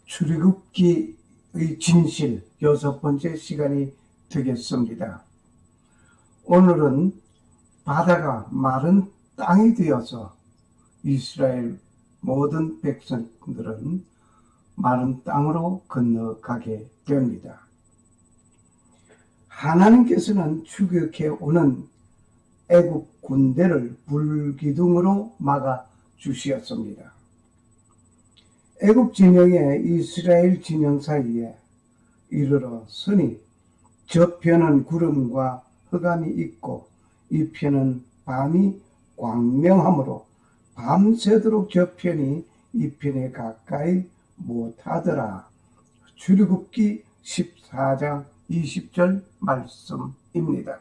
출애굽기의 진실 6번째 시간이 되겠습니다. 오늘은 바다가 마른 땅이 되어서 이스라엘 모든 백성들은 마른 땅으로 건너가게 됩니다. 하나님께서는 추격해 오는 애굽 군대를 불기둥으로 막아 주시었습니다. 애굽 진영에 이스라엘 진영 사이에 이르러 서니 저편은 구름과 흑암이 있고 이 편은 밤이 광명하므로 밤새도록 저편이 이 편에 가까이 못하더라. 출애굽기 14장 20절 말씀입니다.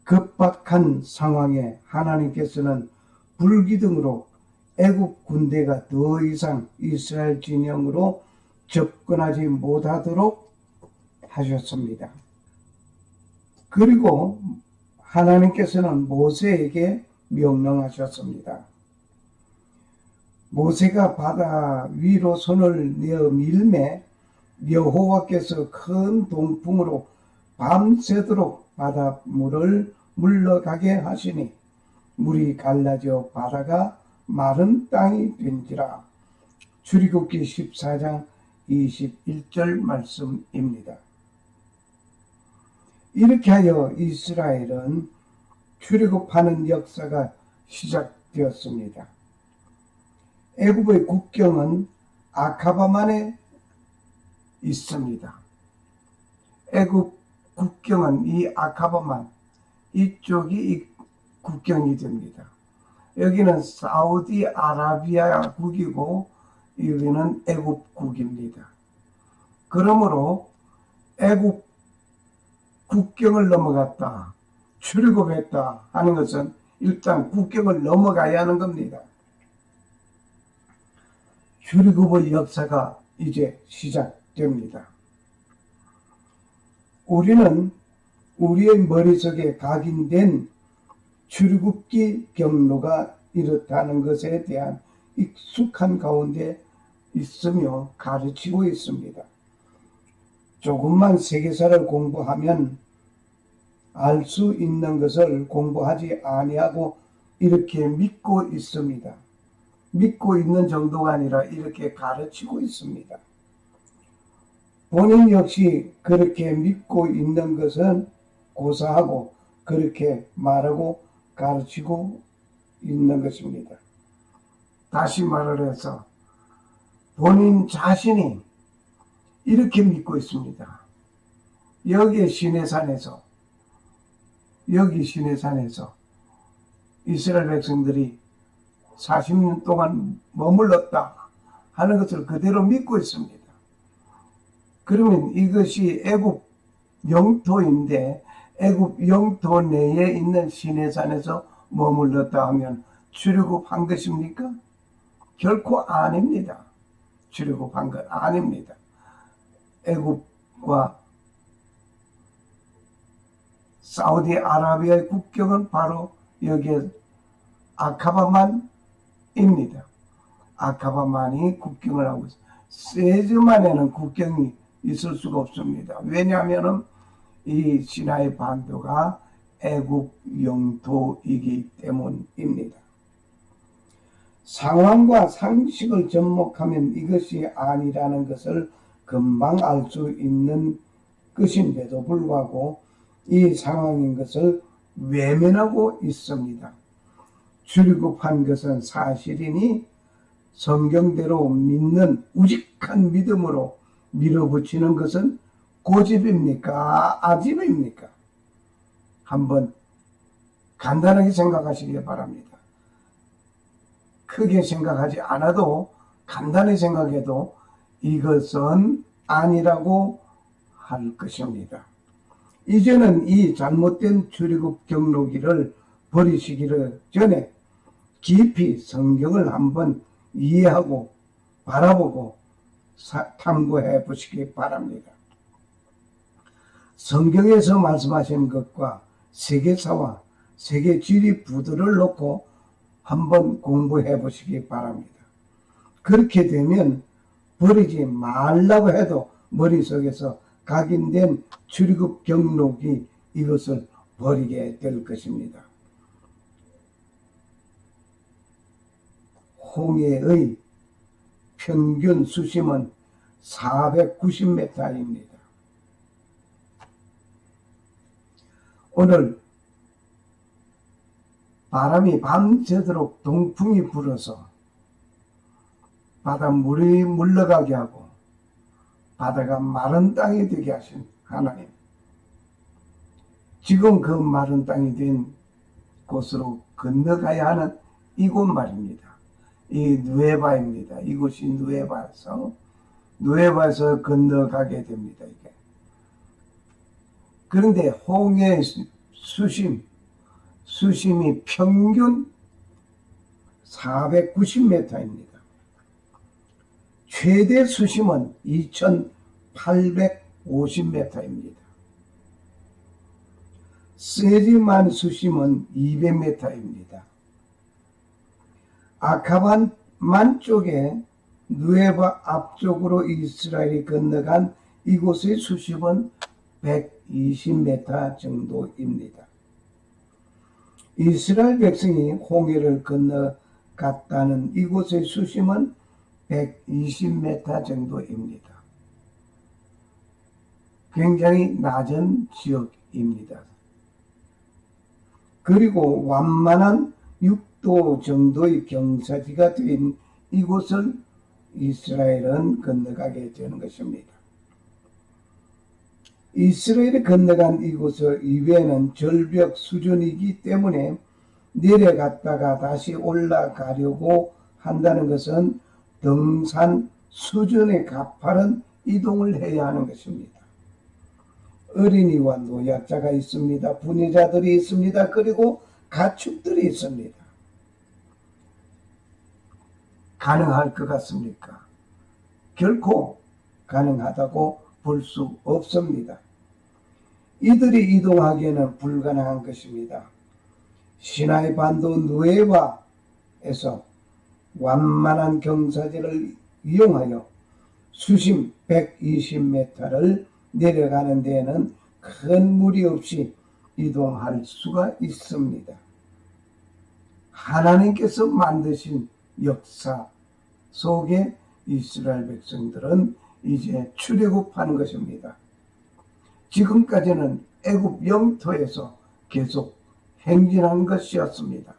급박한 상황에 하나님께서는 불기둥으로 애굽 군대가 더 이상 이스라엘 진영으로 접근하지 못하도록 하셨습니다. 그리고 하나님께서는 모세에게 명령하셨습니다. 모세가 바다 위로 손을 내어 밀매 여호와께서 큰 동풍으로 밤새도록 바닷물을 물러가게 하시니 물이 갈라져 바다가 마른 땅이 된지라. 출애굽기 14장 21절 말씀입니다. 이렇게 하여 이스라엘은 출애굽하는 역사가 시작되었습니다. 애굽의 국경은 아카바만에 있습니다. 애굽 국경은 이 아카바만 이쪽이 국경이 됩니다. 여기는 사우디아라비아국이고 여기는 애굽국입니다. 그러므로 애굽 국경을 넘어갔다, 출애굽했다 하는 것은 일단 국경을 넘어가야 하는 겁니다. 출애굽의 역사가 이제 시작됩니다. 우리는 우리의 머릿속에 각인된 출애굽기 경로가 이렇다는 것에 대한 익숙한 가운데 있으며 가르치고 있습니다. 조금만 세계사를 공부하면 알 수 있는 것을 공부하지 아니하고 이렇게 믿고 있습니다. 믿고 있는 정도가 아니라 이렇게 가르치고 있습니다. 본인 역시 그렇게 믿고 있는 것은 고사하고 그렇게 말하고 가르치고 있는 것입니다. 다시 말을 해서 본인 자신이 이렇게 믿고 있습니다. 여기 시내산에서 이스라엘 백성들이 40년 동안 머물렀다 하는 것을 그대로 믿고 있습니다. 그러면 이것이 애굽 영토인데 애굽 영토 내에 있는 시내산에서 머물렀다 하면 출애굽한 것입니까? 결코 아닙니다. 출애굽한 것 아닙니다. 애굽과 사우디아라비아의 국경은 바로 여기에 아카바만입니다. 아카바만이 국경을 하고 있습니다. 세즈만에는 국경이 있을 수가 없습니다. 왜냐하면 이 시나이 반도가 애굽 영토이기 때문입니다. 상황과 상식을 접목하면 이것이 아니라는 것을 금방 알 수 있는 것인데도 불구하고 이 상황인 것을 외면하고 있습니다. 출애굽한 것은 사실이니 성경대로 믿는 우직한 믿음으로 밀어붙이는 것은 고집입니까? 아집입니까? 한번 간단하게 생각하시기 바랍니다. 크게 생각하지 않아도 간단히 생각해도 이것은 아니라고 할 것입니다. 이제는 이 잘못된 출애굽 경로기를 버리시기를 전에 깊이 성경을 한번 이해하고 바라보고 탐구해 보시기 바랍니다. 성경에서 말씀하신 것과 세계사와 세계 지리 부두를 놓고 한번 공부해 보시기 바랍니다. 그렇게 되면 버리지 말라고 해도 머릿속에서 각인된 출애굽 경록이 이것을 버리게 될 것입니다. 홍해의 평균 수심은 490m입니다. 오늘 바람이 밤새도록 동풍이 불어서 바닷물이 물러가게 하고 바다가 마른 땅이 되게 하신 하나님, 지금 그 마른 땅이 된 곳으로 건너가야 하는 이곳 말입니다. 이 누에바입니다. 이곳이 누에바에서 건너가게 됩니다. 이게. 그런데 홍해의 수심이 평균 490m입니다. 최대 수심은 2850m입니다. 세리만 수심은 200m입니다. 아카반만 쪽에 누에바 앞쪽으로 이스라엘이 건너간 이곳의 수심은 120m 정도입니다. 이스라엘 백성이 홍해를 건너갔다는 이곳의 수심은 120m 정도입니다. 굉장히 낮은 지역입니다. 그리고 완만한 6도 정도의 경사지가 된 이곳을 이스라엘은 건너가게 되는 것입니다. 이스라엘이 건너간 이곳을 이외에는 절벽 수준이기 때문에 내려갔다가 다시 올라가려고 한다는 것은 등산 수준의 가파른 이동을 해야 하는 것입니다. 어린이와 노약자가 있습니다. 부녀자들이 있습니다. 그리고 가축들이 있습니다. 가능할 것 같습니까? 결코 가능하다고 볼 수 없습니다. 이들이 이동하기에는 불가능한 것입니다. 시나이 반도 누에바에서 완만한 경사지를 이용하여 수심 120m를 내려가는 데에는 큰 무리 없이 이동할 수가 있습니다. 하나님께서 만드신 역사 속에 이스라엘 백성들은 이제 출애굽하는 것입니다. 지금까지는 애굽 영토에서 계속 행진한 것이었습니다.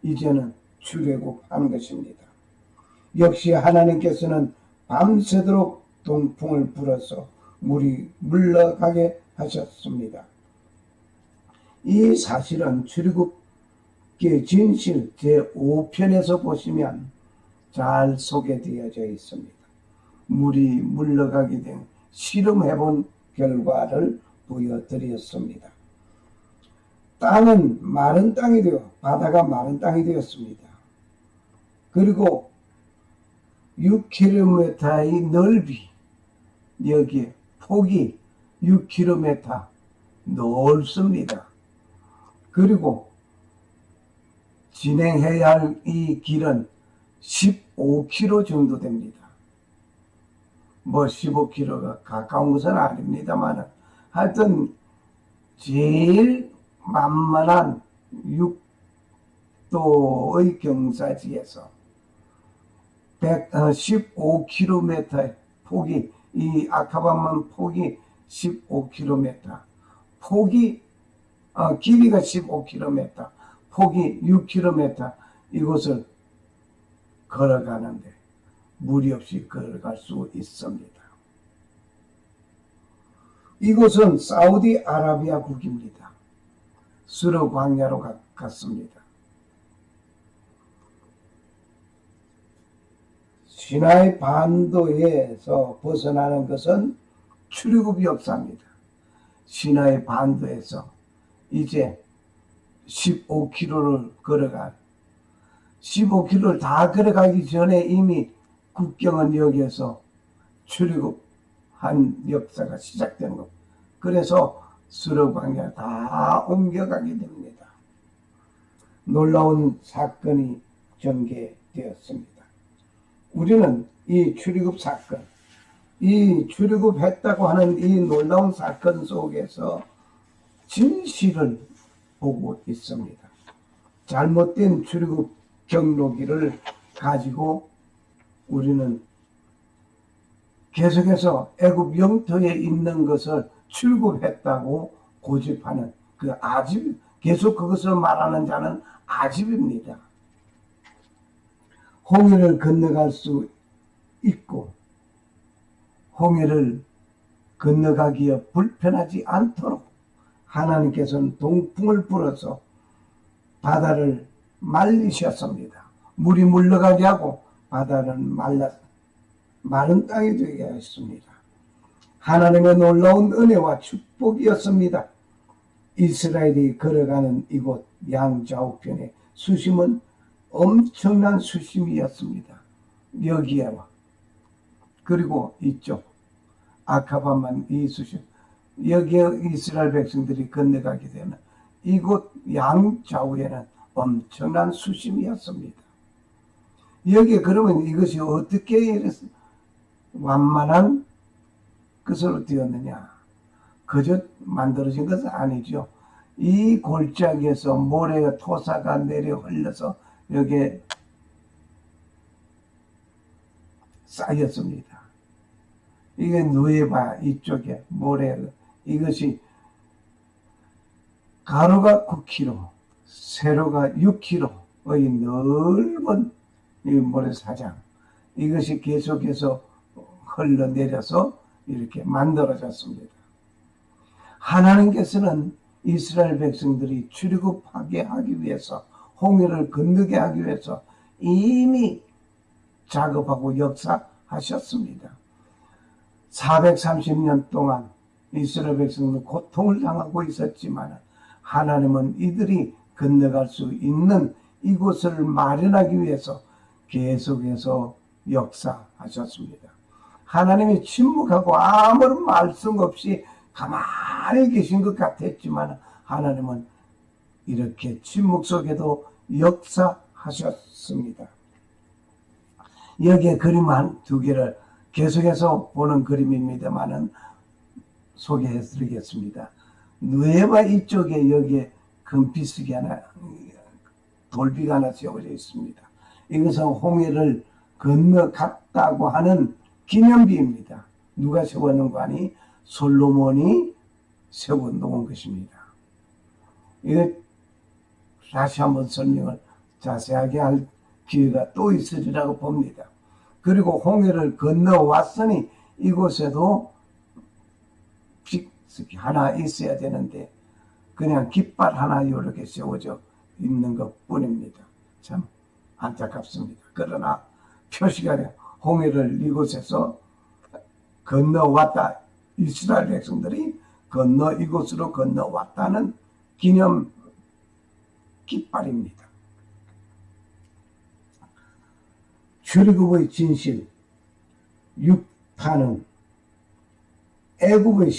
이제는 출애굽하는 것입니다. 역시 하나님께서는 밤새도록 동풍을 불어서 물이 물러가게 하셨습니다. 이 사실은 출애굽기의 진실 제5편에서 보시면 잘 소개되어져 있습니다. 물이 물러가게 된 실험해본 결과를 보여드렸습니다. 땅은 마른 땅이 되어 바다가 마른 땅이 되었습니다. 그리고 6km의 넓이, 여기에 폭이 6km 넓습니다. 그리고 진행해야 할 이 길은 15km 정도 됩니다. 뭐 15km가 가까운 것은 아닙니다만 하여튼 제일 만만한 6도의 경사지에서 15km의 폭이, 이 아카바만 폭이 15km, 폭이 길이가 15km, 폭이 6km, 이곳을 걸어가는데 무리 없이 걸어갈 수 있습니다. 이곳은 사우디아라비아국입니다. 수르 광야로 가깝습니다. 시나이 반도에서 벗어나는 것은 출애굽 역사입니다. 시나이 반도에서 이제 15km를 걸어가 15km를 다 걸어가기 전에 이미 국경은 여기에서 출애굽한 역사가 시작된 것. 그래서 수르 광야 다 옮겨가게 됩니다. 놀라운 사건이 전개되었습니다. 우리는 이 출애굽 사건, 이 출애굽했다고 하는 이 놀라운 사건 속에서 진실을 보고 있습니다. 잘못된 출애굽 경로기를 가지고 우리는 계속해서 애굽 영토에 있는 것을 출애굽했다고 고집하는 그 아집, 계속 그것을 말하는 자는 아집입니다. 홍해를 건너갈 수 있고 홍해를 건너가기에 불편하지 않도록 하나님께서는 동풍을 불어서 바다를 말리셨습니다. 물이 물러가게 하고 바다는 마른 땅이 되게 하였습니다. 하나님의 놀라운 은혜와 축복이었습니다. 이스라엘이 걸어가는 이곳 양좌우편의 수심은 엄청난 수심이었습니다. 여기에와 그리고 이쪽 아카바만 이 수심, 여기에 이스라엘 백성들이 건너가게 되는 이곳 양좌우에는 엄청난 수심이었습니다. 여기에 그러면 이것이 어떻게 완만한 것으로 되었느냐? 그저 만들어진 것은 아니죠. 이 골짜기에서 모래가 토사가 내려 흘러서 여기에 쌓였습니다. 이게 누에바 이쪽에 모래, 이것이 가로가 9km, 세로가 6km의 넓은 이 모래사장, 이것이 계속해서 흘러내려서 이렇게 만들어졌습니다. 하나님께서는 이스라엘 백성들이 출애굽하게 하기 위해서, 홍해를 건너게 하기 위해서 이미 작업하고 역사하셨습니다. 430년 동안 이스라엘 백성은 고통을 당하고 있었지만 하나님은 이들이 건너갈 수 있는 이곳을 마련하기 위해서 계속해서 역사하셨습니다. 하나님이 침묵하고 아무런 말씀 없이 가만히 계신 것 같았지만 하나님은 이렇게 침묵 속에도 역사하셨습니다. 여기에 그림 한 두 개를 계속해서 보는 그림입니다만은 소개해 드리겠습니다. 누에바 이쪽에 여기에 금피스기 하나, 돌비가 하나 세워져 있습니다. 이것은 홍해를 건너갔다고 하는 기념비입니다. 누가 세워놓은 거 아니? 솔로몬이 세워놓은 것입니다. 이거 다시 한번 설명을 자세하게 할 기회가 또 있으리라고 봅니다. 그리고 홍해를 건너왔으니 이곳에도 픽스기 하나 있어야 되는데 그냥 깃발 하나 이렇게 세워져 있는 것 뿐입니다. 참 안타깝습니다. 그러나 표시가 홍해를 이곳에서 건너왔다, 이스라엘 백성들이 이곳으로 건너왔다는 기념 깃발입니다. 출애굽의 진실 6파는 애굽의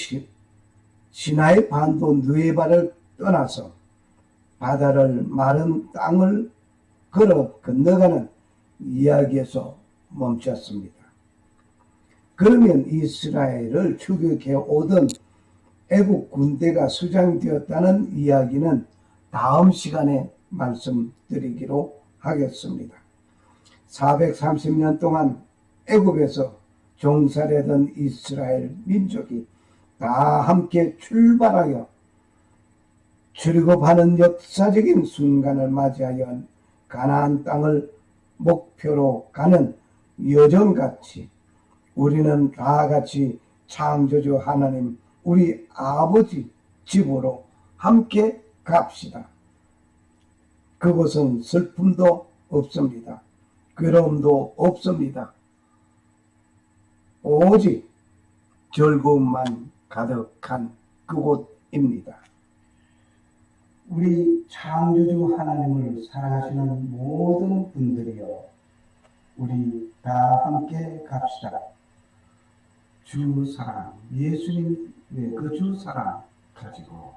시나이 반도 누에바를 떠나서 바다를 마른 땅을 걸어 건너가는 이야기에서 멈췄습니다. 그러면 이스라엘을 추격해 오던 애국 군대가 수장되었다는 이야기는 다음 시간에 말씀드리기로 하겠습니다. 430년 동안 애굽에서 종살이하던 이스라엘 민족이 다 함께 출발하여 출애굽하는 역사적인 순간을 맞이하여 가나안 땅을 목표로 가는 여정같이 우리는 다 같이 창조주 하나님 우리 아버지 집으로 함께 갑시다. 그곳은 슬픔도 없습니다. 괴로움도 없습니다. 오직 즐거움만 가득한 그곳입니다. 우리 창조주 하나님을 사랑하시는 모든 분들이여, 우리 다 함께 갑시다. 주 사랑, 예수님의 그 주 사랑 가지고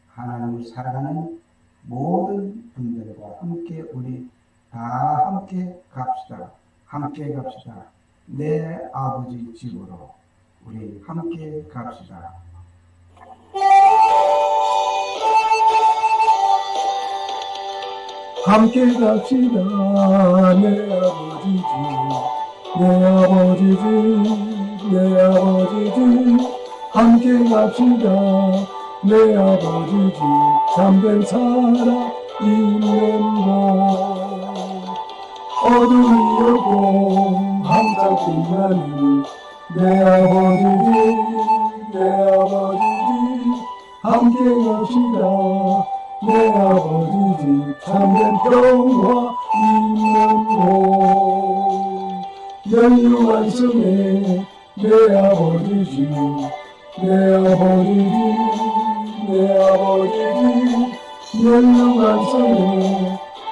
하나님을 사랑하는 모든 분들과 함께 우리 다 함께 갑시다. 함께 갑시다. 내 아버지 집으로. 우리 함께 갑시다. 함께 갑시다. 내 아버지 집, 내 아버지 집, 내 아버지 집. 함께 갑시다. 내 아버지 집, 참된 살아 있는 곳. 어둠이 없고 항상 빛나는 내 아버지 집, 내 아버지 집. 함께 갑시다. 내 아버지 집, 참된 평화 있는 곳. 연유한 섬에 내 아버지 집, 내 아버지 집, 내 아버지 집. 연유한 섬에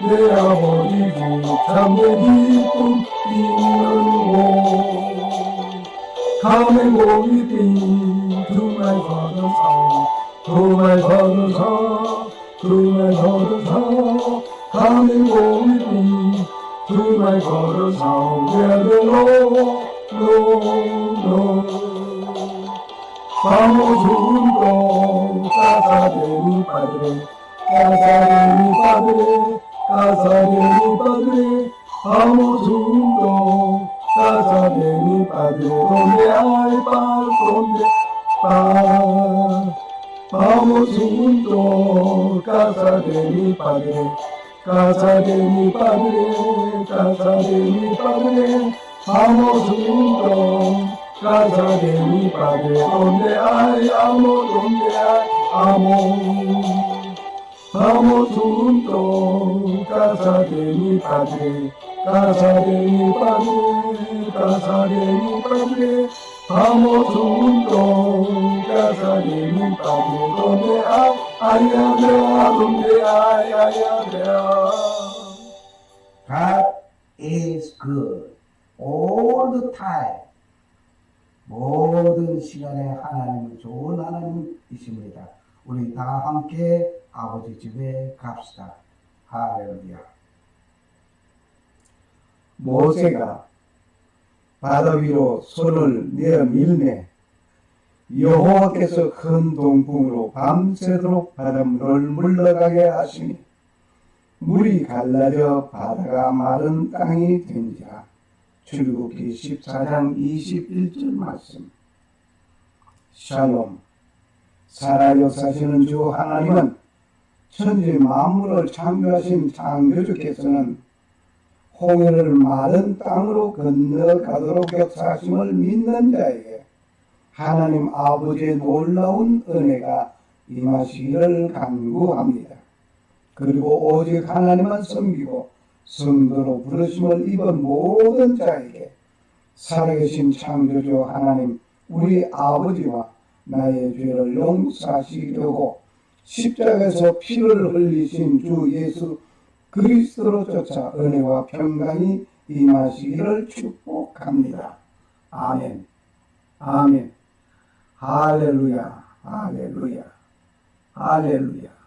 내 아버지 집, 참된 기쁨 있는 곳. 가면 고깃빛 두 말 걸어서, 두 말 걸어서, 두 말 걸어서. 가면 고깃빛 두 말 걸어서. 외로노 바모준도 까사데미 빠드레, 까사데미 빠드레, 까사데미 빠드레. 바모준도 까사데미 빠드레, donde hay paz, donde paz. Vamos juntos, casa de mi padre, casa de mi padre, casa de mi padre. Vamos juntos, casa de mi padre, donde hay amor, donde hay amor. Vamos juntos, casa de mi padre, casa de mi padre, casa de mi padre. Vamos juntos, casa de mi padre, donde hay allá, donde hay allá. God is good all the time. 모든 시간에 하나님은 좋은 하나님이십니다. 우리 다 함께 아버지 집에 갑시다. 할렐루야. 모세가 바다 위로 손을 내어 밀매 여호와께서 큰 동풍으로 밤새도록 바닷물을 물러가게 하시니 물이 갈라져 바다가 마른 땅이 된지라. 출애굽기 14장 21절 말씀. 샬롬. 살아 역사하시는 주 하나님은 천지 만물을 창조하신 창조주께서는 홍해를 마른 땅으로 건너가도록 역사하심을 믿는 자에게 하나님 아버지의 놀라운 은혜가 임하시기를 간구합니다. 그리고 오직 하나님만 섬기고 성도로 부르심을 입은 모든 자에게 살아계신 창조주 하나님 우리 아버지와 나의 죄를 용서하시려고 십자가에서 피를 흘리신 주 예수 그리스도로 쫓아 은혜와 평강이 임하시기를 축복합니다. 아멘. 아멘. 할렐루야. 할렐루야. 할렐루야.